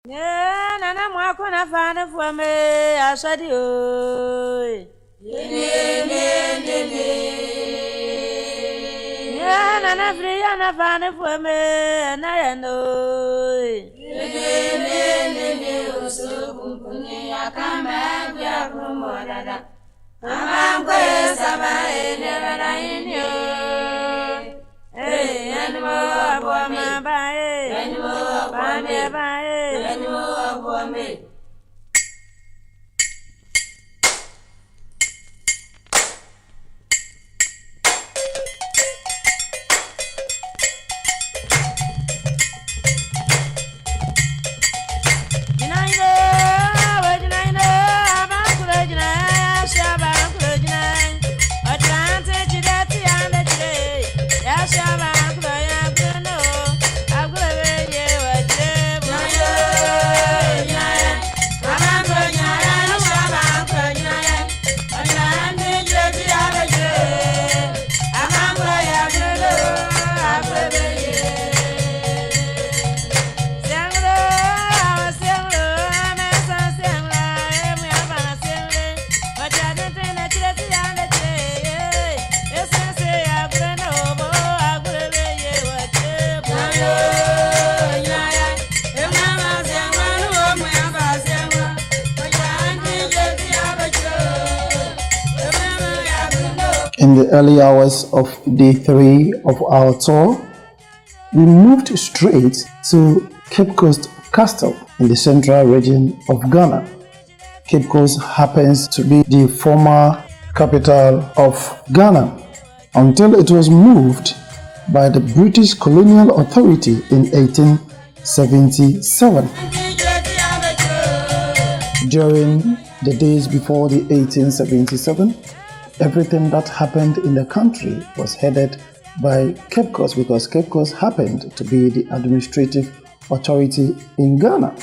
Yeah, Nana Mwakuna Fana for me, I said you. Yeah, Nana Friana Fana for me, and I know. I come back, we are from Morada. I'm going to never in you. Hey, animal, boy, my bye, animal, bye, animal, boy, me. In the early hours of day 3 of our tour, we moved straight to Cape Coast Castle in the central region of Ghana. Cape Coast happens to be the former capital of Ghana until it was moved by the British colonial authority in 1877. During the days before the 1877, everything that happened in the country was headed by Cape Coast because Cape Coast happened to be the administrative authority in Ghana.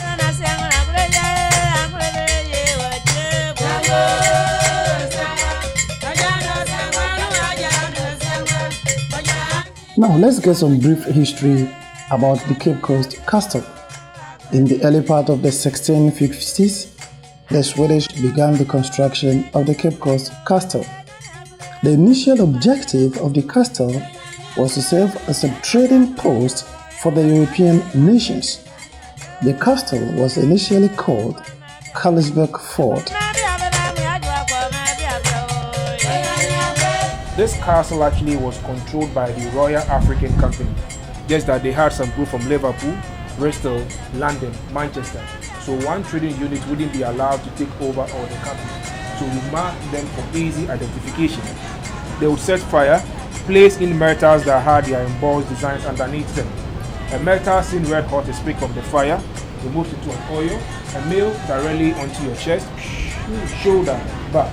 Now let's get some brief history about the Cape Coast Castle. In the early part of the 1650s, the Swedish began the construction of the Cape Coast Castle. The initial objective of the castle was to serve as a trading post for the European nations. The castle was initially called Carlsberg Fort. This castle actually was controlled by the Royal African Company, just that they had some group from Liverpool, Bristol, London, Manchester. So one trading unit wouldn't be allowed to take over all the company. So we marked them for easy identification. They would set fire, place in metals that had their embossed designs underneath them. A metal seen red hot is picked from the fire, removed into an oil, and nailed directly onto your chest, shoulder, back.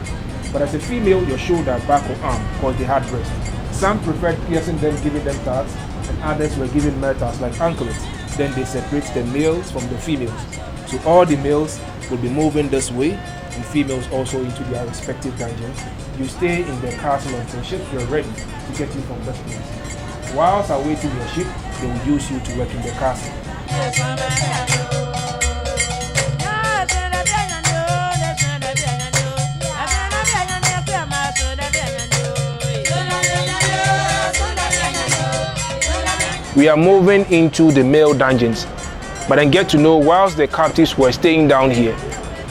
But as a female, your shoulder, back, or arm, because they had breasts. Some preferred piercing them, giving them tags, and others were given metals like anklets. Then they separate the males from the females. So all the males will be moving this way, and females also into their respective dungeons. You stay in the castle until ships were ready to get you from this place. Whilst awaiting your ship, they will use you to work in the castle. We are moving into the male dungeons, but then get to know whilst the captives were staying down here,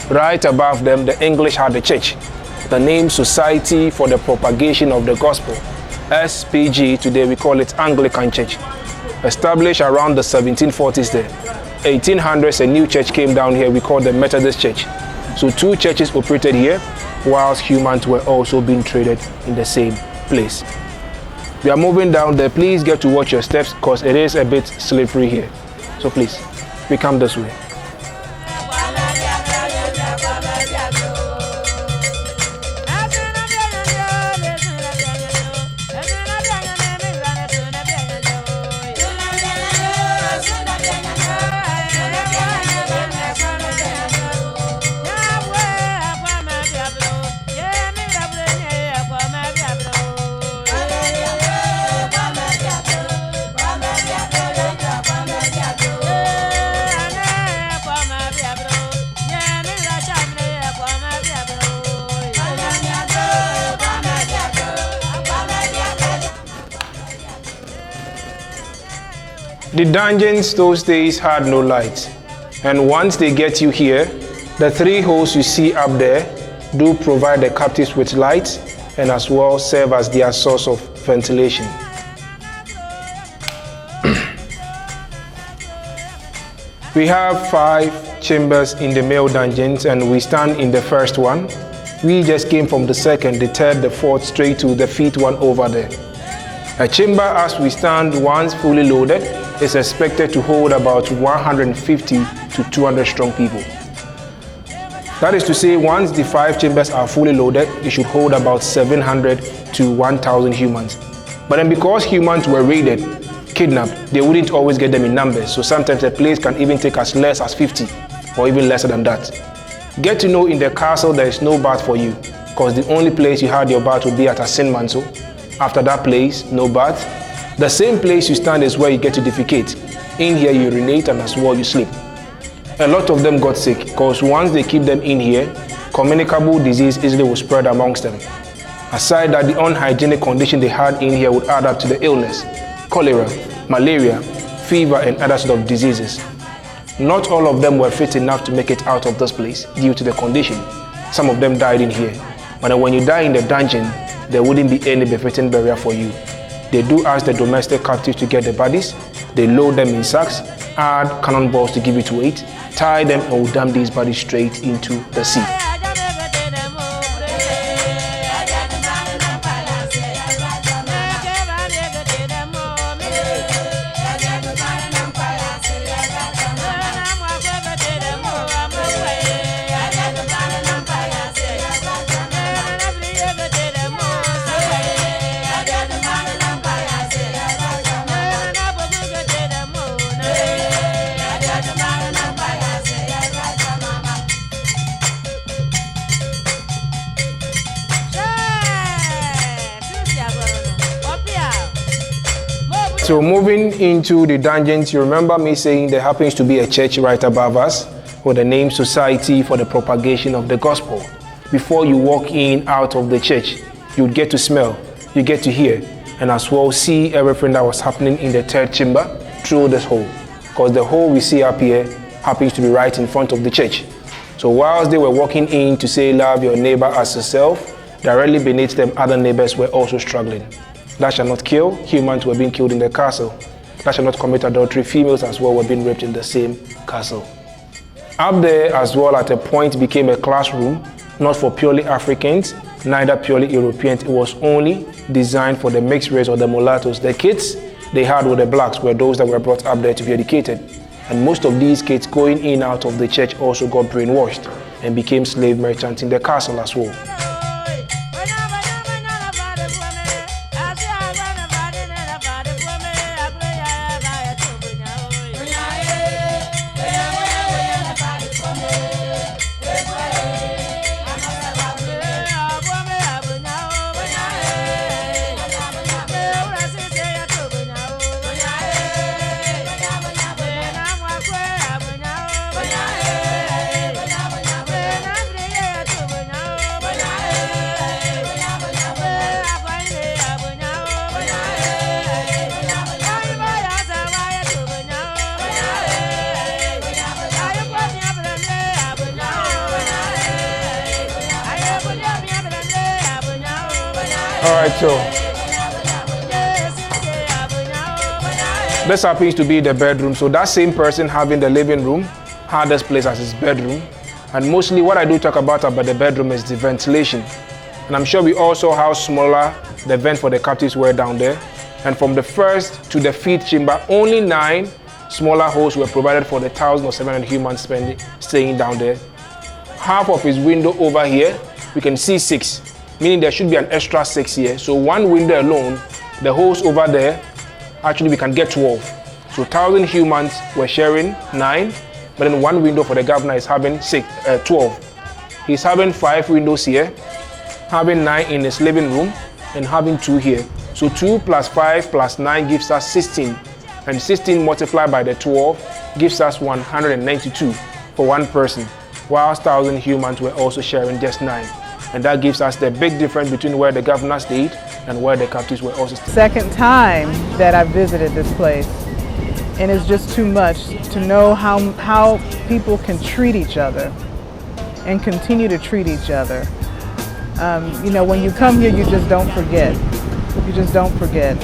right above them the English had the church, the name Society for the Propagation of the Gospel, SPG, today we call it Anglican Church, established around the 1740s there. 1800s a new church came down here, we call the Methodist Church. So 2 churches operated here, whilst humans were also being traded in the same place. We are moving down there. Please get to watch your steps because it is a bit slippery here. So please, we come this way. The dungeons those days had no light, and once they get you here, the 3 holes you see up there do provide the captives with light and as well serve as their source of ventilation. We have 5 chambers in the male dungeons, and we stand in the first one. We just came from the second, the third, the fourth, straight to the 5th one over there. A chamber as we stand, once fully loaded, is expected to hold about 150 to 200 strong people. That is to say, once the 5 chambers are fully loaded, it should hold about 700 to 1,000 humans. But then because humans were raided, kidnapped, they wouldn't always get them in numbers, so sometimes a place can even take as less as 50 or even lesser than that. Get to know in the castle there is no bath for you, because the only place you had your bath would be at a sin mantle. After that place, no bath. The same place you stand is where you get to defecate. In here you urinate and as well you sleep. A lot of them got sick because once they keep them in here, communicable disease easily will spread amongst them. Aside that, the unhygienic condition they had in here would add up to the illness, cholera, malaria, fever and other sort of diseases. Not all of them were fit enough to make it out of this place due to the condition. Some of them died in here. But when you die in the dungeon, there wouldn't be any befitting burial for you. They do ask the domestic captives to get the bodies, they load them in sacks, add cannonballs to give it weight, tie them and will dump these bodies straight into the sea. So moving into the dungeons, you remember me saying there happens to be a church right above us with the name Society for the Propagation of the Gospel. Before you walk in out of the church, you get to smell, you get to hear, and as well see everything that was happening in the 3rd chamber through this hole. Because the hole we see up here happens to be right in front of the church. So whilst they were walking in to say love your neighbor as yourself, directly beneath them other neighbors were also struggling. Thou shalt not kill, humans were being killed in the castle. Thou shalt not commit adultery, females as well were being raped in the same castle. Up there as well at a point became a classroom, not for purely Africans, neither purely Europeans. It was only designed for the mixed race or the mulattoes. The kids they had with the blacks were those that were brought up there to be educated. And most of these kids going in and out of the church also got brainwashed and became slave merchants in the castle as well. Alright, so this happens to be the bedroom. So that same person having the living room had this place as his bedroom. And mostly what I do talk about the bedroom is the ventilation. And I'm sure we also how smaller the vent for the captives were down there. And from the 1st to the 5th chamber, only 9 smaller holes were provided for the 1,000 or 700 humans staying down there. Half of his window over here, we can see 6. Meaning there should be an extra 6 here. So one window alone, the holes over there, actually we can get 12. So 1,000 humans were sharing 9, but then one window for the governor is having 12. He's having 5 windows here, having 9 in his living room, and having 2 here. So 2 plus 5 plus 9 gives us 16. And 16 multiplied by the 12 gives us 192 for one person, whilst 1,000 humans were also sharing just 9. And that gives us the big difference between where the governor stayed and where the captives were also staying. Second time that I visited this place. and it's just too much to know how people can treat each other and continue to treat each other. You know, when you come here, you just don't forget. You just don't forget.